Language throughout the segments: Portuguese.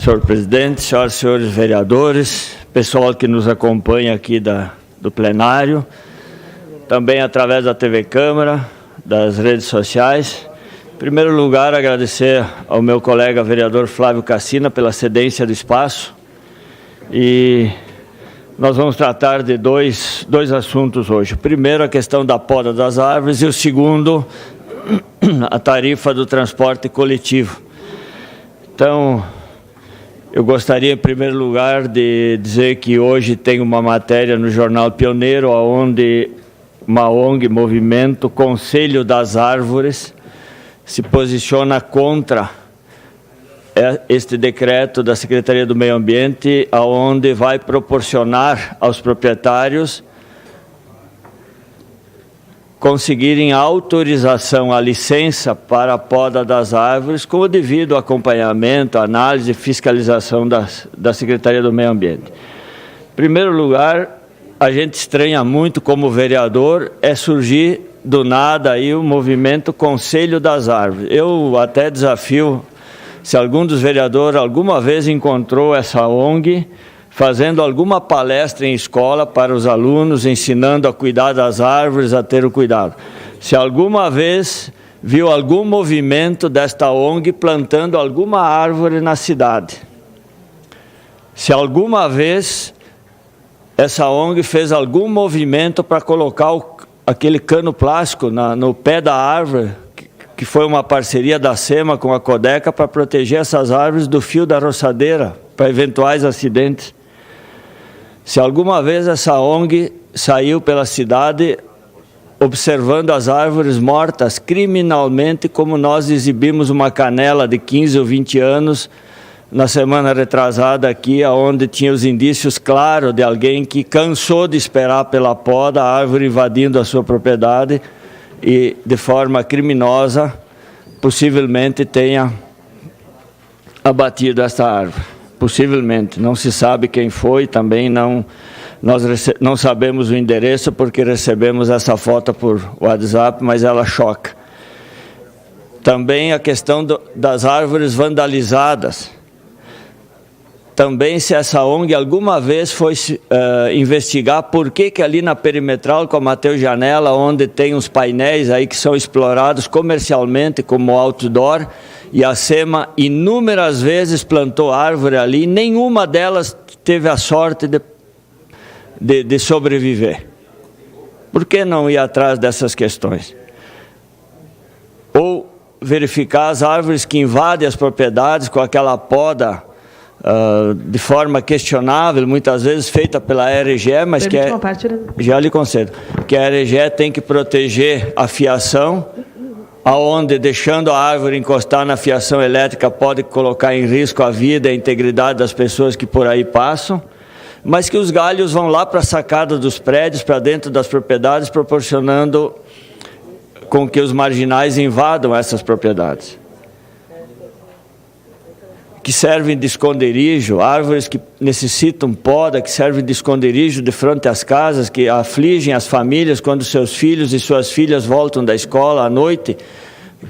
Senhor presidente, senhoras e senhores vereadores, pessoal que nos acompanha aqui do plenário, também através da TV Câmara, das redes sociais. Em primeiro lugar, agradecer ao meu colega vereador Flávio Cassina pela cedência do espaço. E nós vamos tratar de dois assuntos hoje. O primeiro, a questão da poda das árvores, e o segundo, a tarifa do transporte coletivo. Então, eu gostaria, em primeiro lugar, de dizer que hoje tem uma matéria no Jornal Pioneiro, onde uma ONG, Movimento Conselho das Árvores, se posiciona contra este decreto da Secretaria do Meio Ambiente, onde vai proporcionar aos proprietários conseguirem a autorização, a licença para a poda das árvores, com o devido acompanhamento, análise e fiscalização da Secretaria do Meio Ambiente. Em primeiro lugar, a gente estranha muito como vereador surgir do nada aí o movimento Conselho das Árvores. Eu até desafio, se algum dos vereadores alguma vez encontrou essa ONG fazendo alguma palestra em escola para os alunos, ensinando a cuidar das árvores, a ter o cuidado. Se alguma vez viu algum movimento desta ONG plantando alguma árvore na cidade. Se alguma vez essa ONG fez algum movimento para colocar aquele cano plástico no pé da árvore, que foi uma parceria da SEMA com a Codeca para proteger essas árvores do fio da roçadeira, para eventuais acidentes. Se alguma vez essa ONG saiu pela cidade observando as árvores mortas criminalmente, como nós exibimos uma canela de 15 ou 20 anos na semana retrasada aqui, onde tinha os indícios claros de alguém que cansou de esperar pela poda, a árvore invadindo a sua propriedade e de forma criminosa possivelmente tenha abatido esta árvore. Possivelmente, não se sabe quem foi, também nós não sabemos o endereço porque recebemos essa foto por WhatsApp, mas ela choca. Também a questão das árvores vandalizadas. Também, se essa ONG alguma vez foi investigar por que ali na perimetral com a Mateus Janela, onde tem uns painéis aí que são explorados comercialmente como outdoor, e a SEMA inúmeras vezes plantou árvore ali, e nenhuma delas teve a sorte de sobreviver. Por que não ir atrás dessas questões? Ou verificar as árvores que invadem as propriedades com aquela poda de forma questionável, muitas vezes feita pela RGE, mas que já lhe concedo, que a RGE tem que proteger a fiação, aonde deixando a árvore encostar na fiação elétrica pode colocar em risco a vida e a integridade das pessoas que por aí passam, mas que os galhos vão lá para a sacada dos prédios, para dentro das propriedades, proporcionando com que os marginais invadam essas propriedades, que servem de esconderijo, árvores que necessitam poda, que servem de esconderijo de frente às casas, que afligem as famílias quando seus filhos e suas filhas voltam da escola à noite,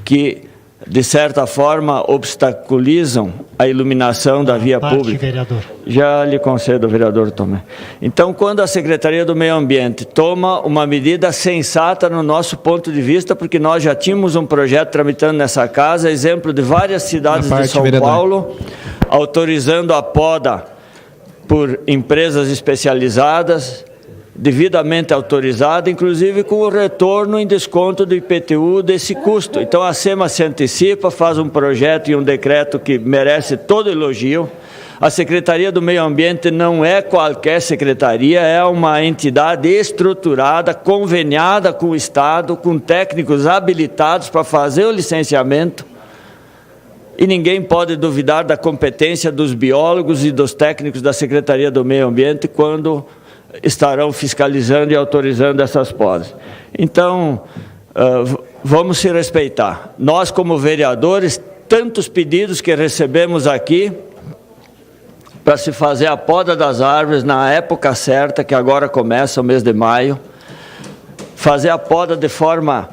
que, de certa forma, obstaculizam a iluminação da via pública. Vereador. Já lhe concedo, vereador Tomé. Então, quando a Secretaria do Meio Ambiente toma uma medida sensata no nosso ponto de vista, porque nós já tínhamos um projeto tramitando nessa casa, exemplo de várias cidades de São Paulo, autorizando a poda por empresas especializadas, devidamente autorizada, inclusive com o retorno em desconto do IPTU desse custo. Então a SEMA se antecipa, faz um projeto e um decreto que merece todo elogio. A Secretaria do Meio Ambiente não é qualquer secretaria, é uma entidade estruturada, conveniada com o Estado, com técnicos habilitados para fazer o licenciamento, e ninguém pode duvidar da competência dos biólogos e dos técnicos da Secretaria do Meio Ambiente quando estarão fiscalizando e autorizando essas podas. Então, vamos se respeitar. Nós, como vereadores, tantos pedidos que recebemos aqui para se fazer a poda das árvores na época certa, que agora começa o mês de maio, fazer a poda de forma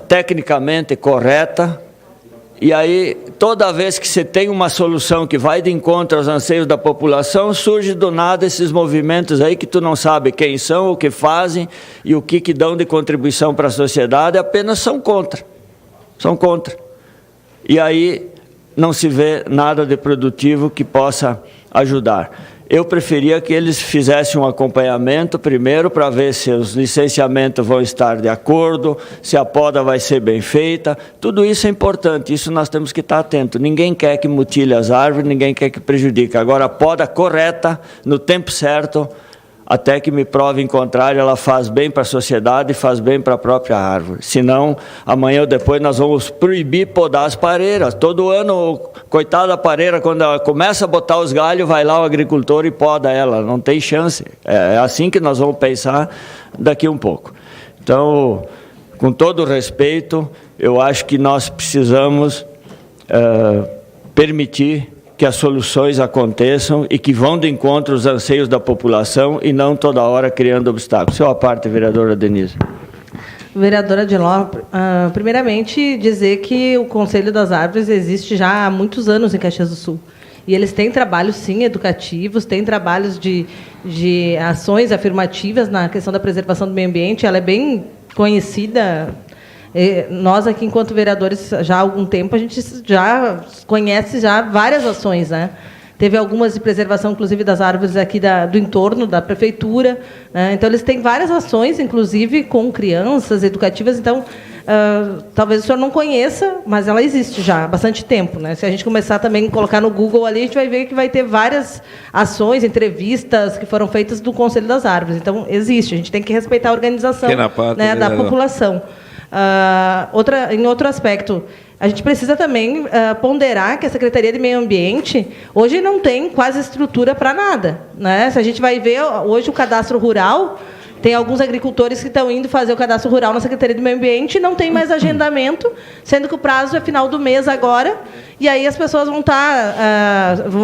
tecnicamente correta, e aí toda vez que você tem uma solução que vai de encontro aos anseios da população, surge do nada esses movimentos aí que tu não sabe quem são, o que fazem e o que dão de contribuição para a sociedade, apenas são contra. São contra. E aí não se vê nada de produtivo que possa ajudar. Eu preferia que eles fizessem um acompanhamento primeiro para ver se os licenciamentos vão estar de acordo, se a poda vai ser bem feita. Tudo isso é importante, isso nós temos que estar atentos. Ninguém quer que mutile as árvores, ninguém quer que prejudique. Agora, a poda correta, no tempo certo, até que me prove em contrário, ela faz bem para a sociedade e faz bem para a própria árvore. Senão, amanhã ou depois nós vamos proibir podar as pareiras. Todo ano, coitada da pareira, quando ela começa a botar os galhos, vai lá o agricultor e poda ela. Não tem chance. É assim que nós vamos pensar daqui um pouco. Então, com todo o respeito, eu acho que nós precisamos permitir que as soluções aconteçam e que vão de encontro aos anseios da população e não toda hora criando obstáculos. Sua parte, vereadora Denise. Vereadora Adiló, primeiramente dizer que o Conselho das Árvores existe já há muitos anos em Caxias do Sul. E eles têm trabalhos, sim, educativos, têm trabalhos de ações afirmativas na questão da preservação do meio ambiente. Ela é bem conhecida. Nós aqui, enquanto vereadores, já há algum tempo, a gente já conhece já várias ações, né? Teve algumas de preservação, inclusive, das árvores aqui do entorno da prefeitura, né? Então, eles têm várias ações, inclusive, com crianças, educativas. Então, talvez o senhor não conheça, mas ela existe já há bastante tempo, né? Se a gente começar também a colocar no Google ali, a gente vai ver que vai ter várias ações, entrevistas que foram feitas do Conselho das Árvores. Então, existe. A gente tem que respeitar a organização, né, da população. Em outro aspecto, a gente precisa também ponderar que a Secretaria de Meio Ambiente hoje não tem quase estrutura para nada, né? Se a gente vai ver hoje o cadastro rural, tem alguns agricultores que estão indo fazer o cadastro rural na Secretaria do Meio Ambiente e não tem mais agendamento, sendo que o prazo é final do mês agora, e aí as pessoas vão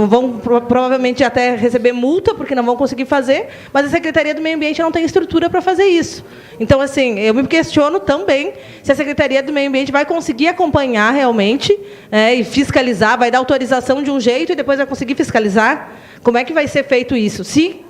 vão provavelmente até receber multa, porque não vão conseguir fazer, mas a Secretaria do Meio Ambiente não tem estrutura para fazer isso. Então, assim, eu me questiono também se a Secretaria do Meio Ambiente vai conseguir acompanhar realmente e fiscalizar, vai dar autorização de um jeito e depois vai conseguir fiscalizar. Como é que vai ser feito isso? Se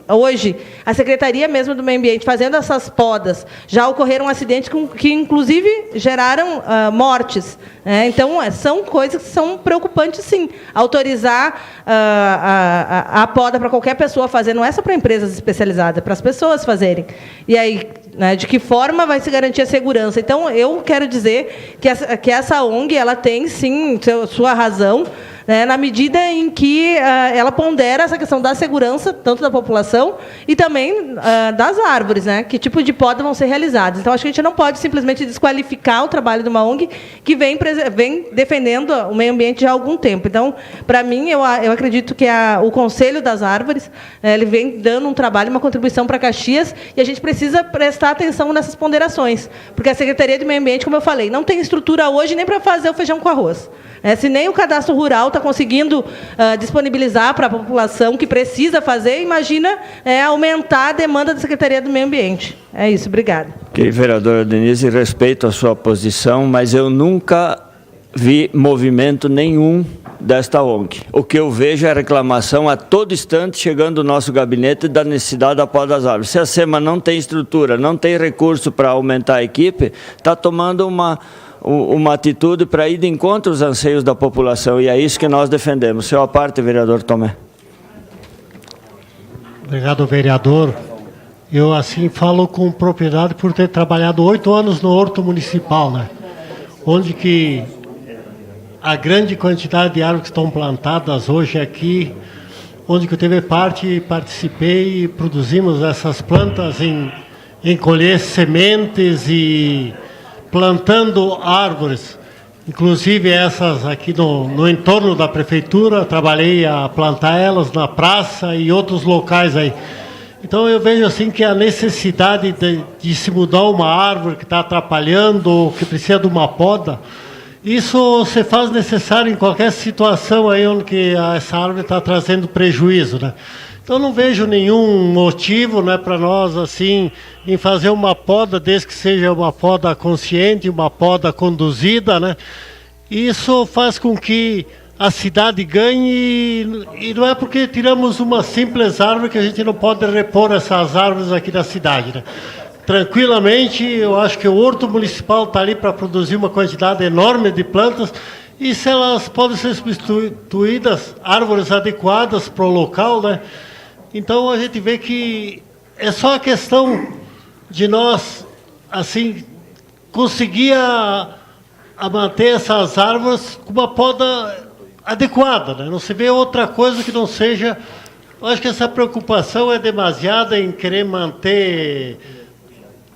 hoje a Secretaria mesmo do Meio Ambiente fazendo essas podas, já ocorreram acidentes que inclusive geraram mortes. Então, são coisas que são preocupantes, sim. Autorizar a poda para qualquer pessoa fazer, não é só para empresas especializadas, é para as pessoas fazerem. E aí, né, de que forma vai se garantir a segurança? Então, eu quero dizer que essa ONG ela tem, sim, sua razão, né, na medida em que ela pondera essa questão da segurança, tanto da população e também das árvores, né, que tipo de poda vão ser realizadas. Então, acho que a gente não pode simplesmente desqualificar o trabalho de uma ONG que vem defendendo o meio ambiente já há algum tempo. Então, para mim, eu acredito que o Conselho das Árvores ele vem dando um trabalho, uma contribuição para Caxias, e a gente precisa prestar atenção nessas ponderações, porque a Secretaria de Meio Ambiente, como eu falei, não tem estrutura hoje nem para fazer o feijão com arroz. Se nem o cadastro rural está conseguindo disponibilizar para a população que precisa fazer, imagina aumentar a demanda da Secretaria do Meio Ambiente. É isso, obrigada. Ok, vereadora Denise, respeito a sua posição, mas eu nunca vi movimento nenhum desta ONG. O que eu vejo é a a todo instante chegando no nosso gabinete da necessidade da poda das árvores. Se a SEMA não tem estrutura, não tem recurso para aumentar a equipe, está tomando uma atitude para ir de encontro aos anseios da população, e é isso que nós defendemos. Sua parte, vereador Tomé. Obrigado, vereador. Eu, assim, falo com propriedade por ter trabalhado 8 anos no Horto Municipal, né? Onde que a grande quantidade de árvores que estão plantadas hoje aqui, onde que eu teve parte, participei e produzimos essas plantas em colher sementes e plantando árvores, inclusive essas aqui no entorno da prefeitura, trabalhei a plantar elas na praça e outros locais aí. Então eu vejo assim que a necessidade de se mudar uma árvore que está atrapalhando ou que precisa de uma poda, isso se faz necessário em qualquer situação aí onde que essa árvore está trazendo prejuízo, né? Então não vejo nenhum motivo, né, para nós assim em fazer uma poda, desde que seja uma poda consciente, uma poda conduzida, né? E isso faz com que a cidade ganhe, e não é porque tiramos uma simples árvore que a gente não pode repor essas árvores aqui na cidade, né? Tranquilamente, eu acho que o Horto Municipal está ali para produzir uma quantidade enorme de plantas, e se elas podem ser substituídas, árvores adequadas para o local, né? Então a gente vê que é só a questão de nós, assim, conseguir a manter essas árvores com uma poda adequada, né? Não se vê outra coisa que não seja... Eu acho que essa preocupação é demasiada em querer manter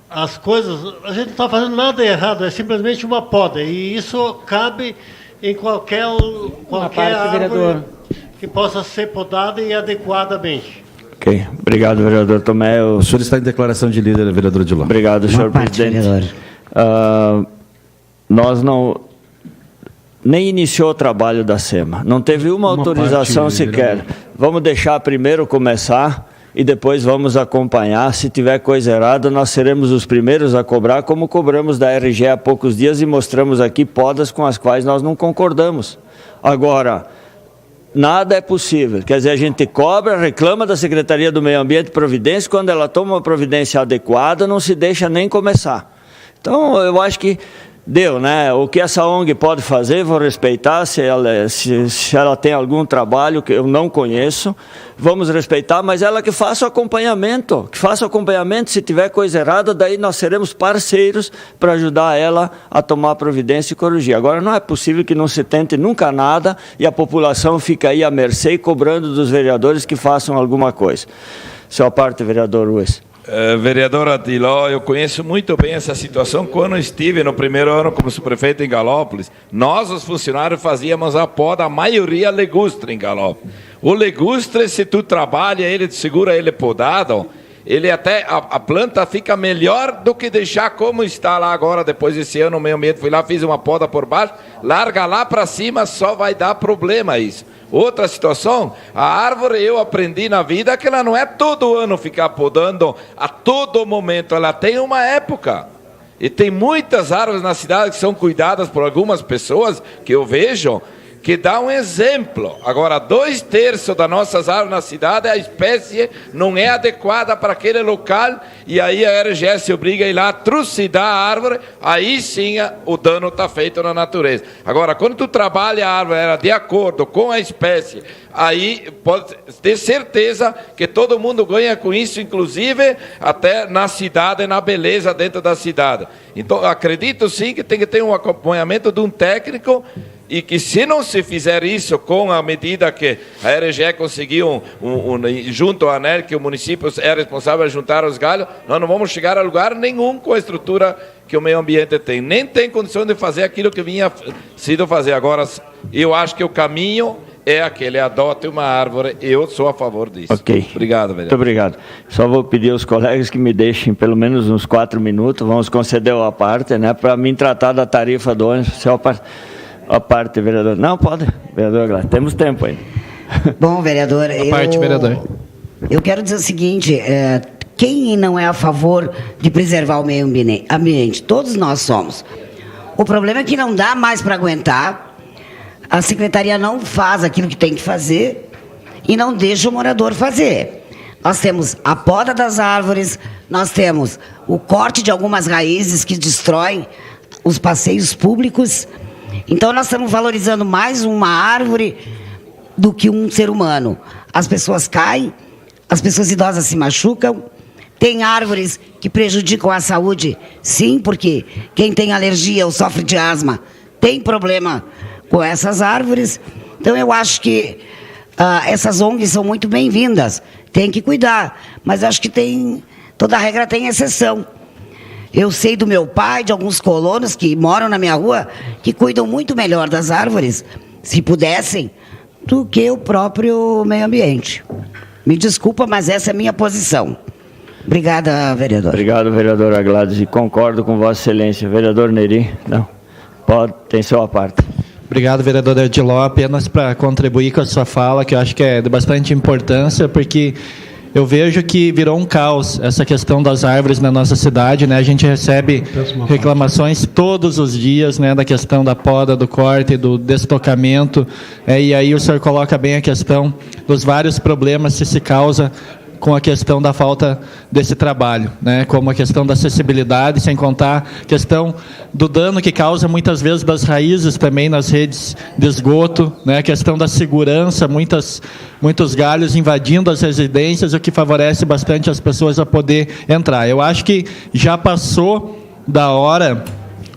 as coisas. A gente não está fazendo nada errado, é simplesmente uma poda. E isso cabe em qualquer árvore que possa ser podada e adequadamente. Ok. Obrigado, vereador Tomé. O senhor está em declaração de líder, vereador Odilon. Obrigado, senhor presidente. Nós nem iniciou o trabalho da SEMA. Não teve uma autorização sequer. Vamos deixar primeiro começar e depois vamos acompanhar. Se tiver coisa errada, nós seremos os primeiros a cobrar, como cobramos da RGE há poucos dias e mostramos aqui podas com as quais nós não concordamos. Agora, nada é possível. Quer dizer, a gente cobra, reclama da Secretaria do Meio Ambiente providência, quando ela toma uma providência adequada, não se deixa nem começar. Então, eu acho que deu, né? O que essa ONG pode fazer, vou respeitar, se ela tem algum trabalho que eu não conheço, vamos respeitar, mas ela que faça o acompanhamento, se tiver coisa errada, daí nós seremos parceiros para ajudar ela a tomar providência e corrigir. Agora, não é possível que não se tente nunca nada e a população fica aí à mercê cobrando dos vereadores que façam alguma coisa. Sua parte, vereador Ruiz. Vereadora Odilon, eu conheço muito bem essa situação. Quando estive no primeiro ano como subprefeito em Galópolis, nós, os funcionários, fazíamos a poda, a maioria legustre em Galópolis. O legustre, se tu trabalha ele, segura ele podado, ele até, a planta fica melhor do que deixar como está lá agora. Depois desse ano, o meio ambiente, fui lá, fiz uma poda por baixo, larga lá para cima, só vai dar problema isso. Outra situação, a árvore, eu aprendi na vida que ela não é todo ano ficar podando a todo momento, ela tem uma época. E tem muitas árvores na cidade que são cuidadas por algumas pessoas que eu vejo, que dá um exemplo. Agora, 2/3 das nossas árvores na cidade, a espécie não é adequada para aquele local, e aí a RGE se obriga a ir lá trucidar a árvore, aí sim o dano está feito na natureza. Agora, quando tu trabalha a árvore de acordo com a espécie, aí pode ter certeza que todo mundo ganha com isso, inclusive até na cidade, na beleza dentro da cidade. Então, acredito sim que tem que ter um acompanhamento de um técnico, e que se não se fizer isso com a medida que a RGE conseguiu, junto à ANEL, que o município é responsável de juntar os galhos, nós não vamos chegar a lugar nenhum com a estrutura que o meio ambiente tem. Nem tem condição de fazer aquilo que vinha sido fazer. Agora, eu acho que o caminho é aquele, adote uma árvore, eu sou a favor disso. Ok. Obrigado, vereador. Muito obrigado. Só vou pedir aos colegas que me deixem pelo menos uns 4 minutos, vamos conceder a parte, né, para mim tratar da tarifa do ônibus, a parte, vereador. Não, pode, vereador Glass, temos tempo ainda. Bom, vereador, eu quero dizer o seguinte, quem não é a favor de preservar o meio ambiente? Todos nós somos. O problema é que não dá mais para aguentar, a secretaria não faz aquilo que tem que fazer e não deixa o morador fazer. Nós temos a poda das árvores, nós temos o corte de algumas raízes que destroem os passeios públicos. Então, nós estamos valorizando mais uma árvore do que um ser humano. As pessoas caem, as pessoas idosas se machucam, tem árvores que prejudicam a saúde, sim, porque quem tem alergia ou sofre de asma tem problema com essas árvores. Então, eu acho que essas ONGs são muito bem-vindas, tem que cuidar, mas acho que toda regra tem exceção. Eu sei do meu pai, de alguns colonos que moram na minha rua, que cuidam muito melhor das árvores, se pudessem, do que o próprio meio ambiente. Me desculpa, mas essa é a minha posição. Obrigada, vereador. Obrigado, vereadora Gladys, e concordo com Vossa Excelência. Vereador Neri, não, pode, tem sua parte. Obrigado, vereador Odilon, apenas para contribuir com a sua fala, que eu acho que é de bastante importância, porque eu vejo que virou um caos essa questão das árvores na nossa cidade, né? A gente recebe reclamações todos os dias, né, da questão da poda, do corte, do destocamento, e aí o senhor coloca bem a questão dos vários problemas que se causa com a questão da falta desse trabalho, né? Como a questão da acessibilidade, sem contar a questão do dano que causa muitas vezes das raízes também nas redes de esgoto, né? A questão da segurança, muitos galhos invadindo as residências, o que favorece bastante as pessoas a poder entrar. Eu acho que já passou da hora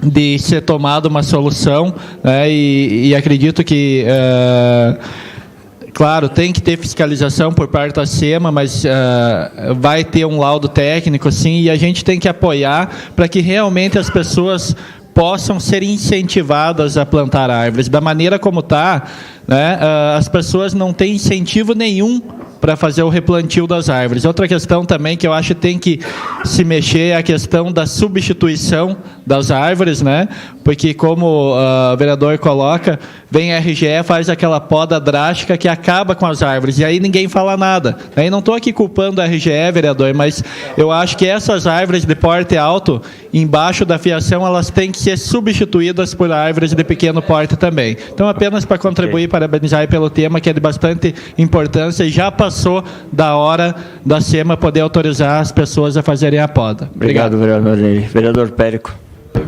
de ser tomada uma solução, né? E acredito que claro, tem que ter fiscalização por parte da SEMA, mas vai ter um laudo técnico, sim, e a gente tem que apoiar para que realmente as pessoas possam ser incentivadas a plantar árvores. Da maneira como está, né, as pessoas não têm incentivo nenhum para fazer o replantio das árvores. Outra questão também que eu acho que tem que se mexer é a questão da substituição das árvores, né? Porque, como o vereador coloca, vem a RGE, faz aquela poda drástica que acaba com as árvores, e aí ninguém fala nada. Aí não estou aqui culpando a RGE, vereador, mas eu acho que essas árvores de porte alto, embaixo da fiação, elas têm que ser substituídas por árvores de pequeno porte também. Então, apenas para contribuir, parabenizar pelo tema, que é de bastante importância, e já passou da hora da SEMA poder autorizar as pessoas a fazerem a poda. Obrigado, vereador. Vereador Périco.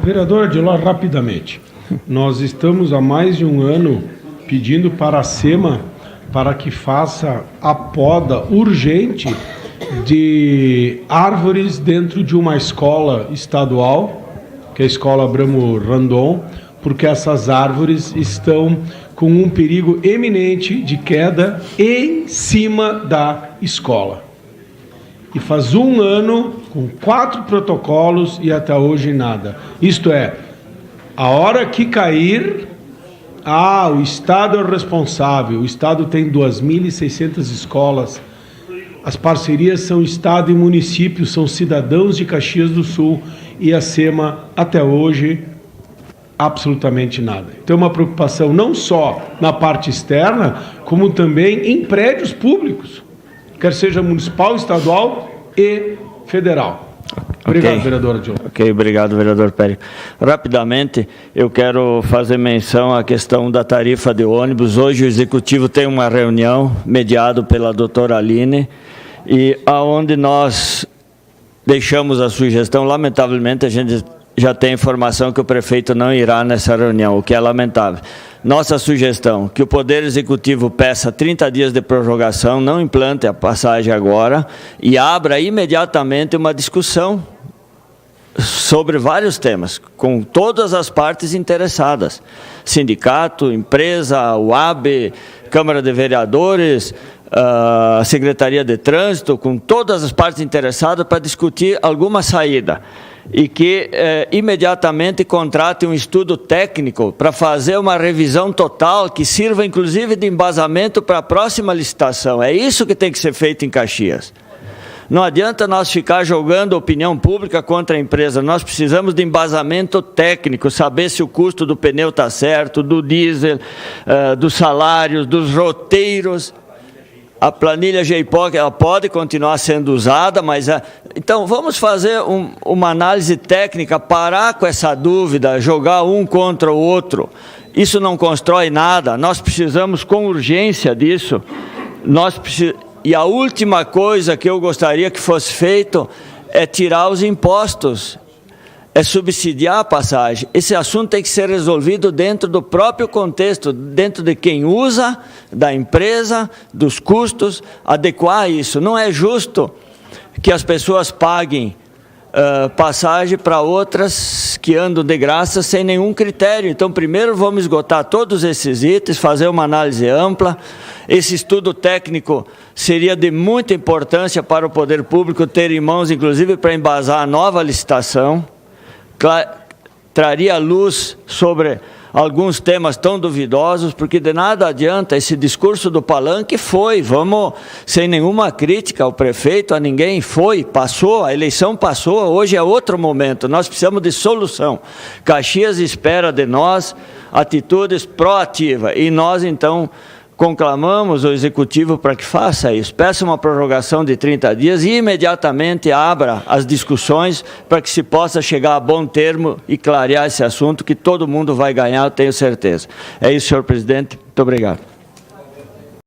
Vereador Adilor, rapidamente. Nós estamos há mais de um ano pedindo para a SEMA para que faça a poda urgente de árvores dentro de uma escola estadual, que é a Escola Abramo Randon, porque essas árvores estão com um perigo eminente de queda em cima da escola. E faz um ano, com 4 protocolos e até hoje nada. Isto é, a hora que cair, o Estado é o responsável. O Estado tem 2.600 escolas. As parcerias são Estado e município, são cidadãos de Caxias do Sul, e a SEMA, até hoje, absolutamente nada. Tem uma preocupação não só na parte externa, como também em prédios públicos, quer seja municipal, estadual e federal. Obrigado, vereador Adilor. Ok, obrigado, vereador Pérez. Rapidamente, eu quero fazer menção à questão da tarifa de ônibus. Hoje o Executivo tem uma reunião mediada pela doutora Aline, e aonde nós deixamos a sugestão, lamentavelmente a gente já tem informação que o prefeito não irá nessa reunião, o que é lamentável. Nossa sugestão, que o Poder Executivo peça 30 dias de prorrogação, não implante a passagem agora, e abra imediatamente uma discussão sobre vários temas, com todas as partes interessadas, sindicato, empresa, UAB, Câmara de Vereadores, a Secretaria de Trânsito, com todas as partes interessadas para discutir alguma saída, e que imediatamente contrate um estudo técnico para fazer uma revisão total que sirva inclusive de embasamento para a próxima licitação. É isso que tem que ser feito em Caxias. Não adianta nós ficar jogando opinião pública contra a empresa, nós precisamos de embasamento técnico, saber se o custo do pneu está certo, do diesel, dos salários, dos roteiros. A planilha GEIPOC, ela pode continuar sendo usada, mas... Então, vamos fazer uma análise técnica, parar com essa dúvida, jogar um contra o outro. Isso não constrói nada, nós precisamos com urgência disso. E a última coisa que eu gostaria que fosse feito é tirar os impostos, é subsidiar a passagem. Esse assunto tem que ser resolvido dentro do próprio contexto, dentro de quem usa, da empresa, dos custos, adequar isso. Não é justo que as pessoas paguem passagem para outras que andam de graça sem nenhum critério. Então, primeiro vamos esgotar todos esses itens, fazer uma análise ampla. Esse estudo técnico seria de muita importância para o poder público ter em mãos, inclusive para embasar a nova licitação. Traria luz sobre alguns temas tão duvidosos, porque de nada adianta esse discurso do palanque. Vamos, sem nenhuma crítica ao prefeito, a ninguém, passou, a eleição passou, hoje é outro momento, nós precisamos de solução. Caxias espera de nós atitudes proativas, e nós então conclamamos o Executivo para que faça isso, peça uma prorrogação de 30 dias e imediatamente abra as discussões para que se possa chegar a bom termo e clarear esse assunto, que todo mundo vai ganhar, eu tenho certeza. É isso, senhor presidente. Muito obrigado.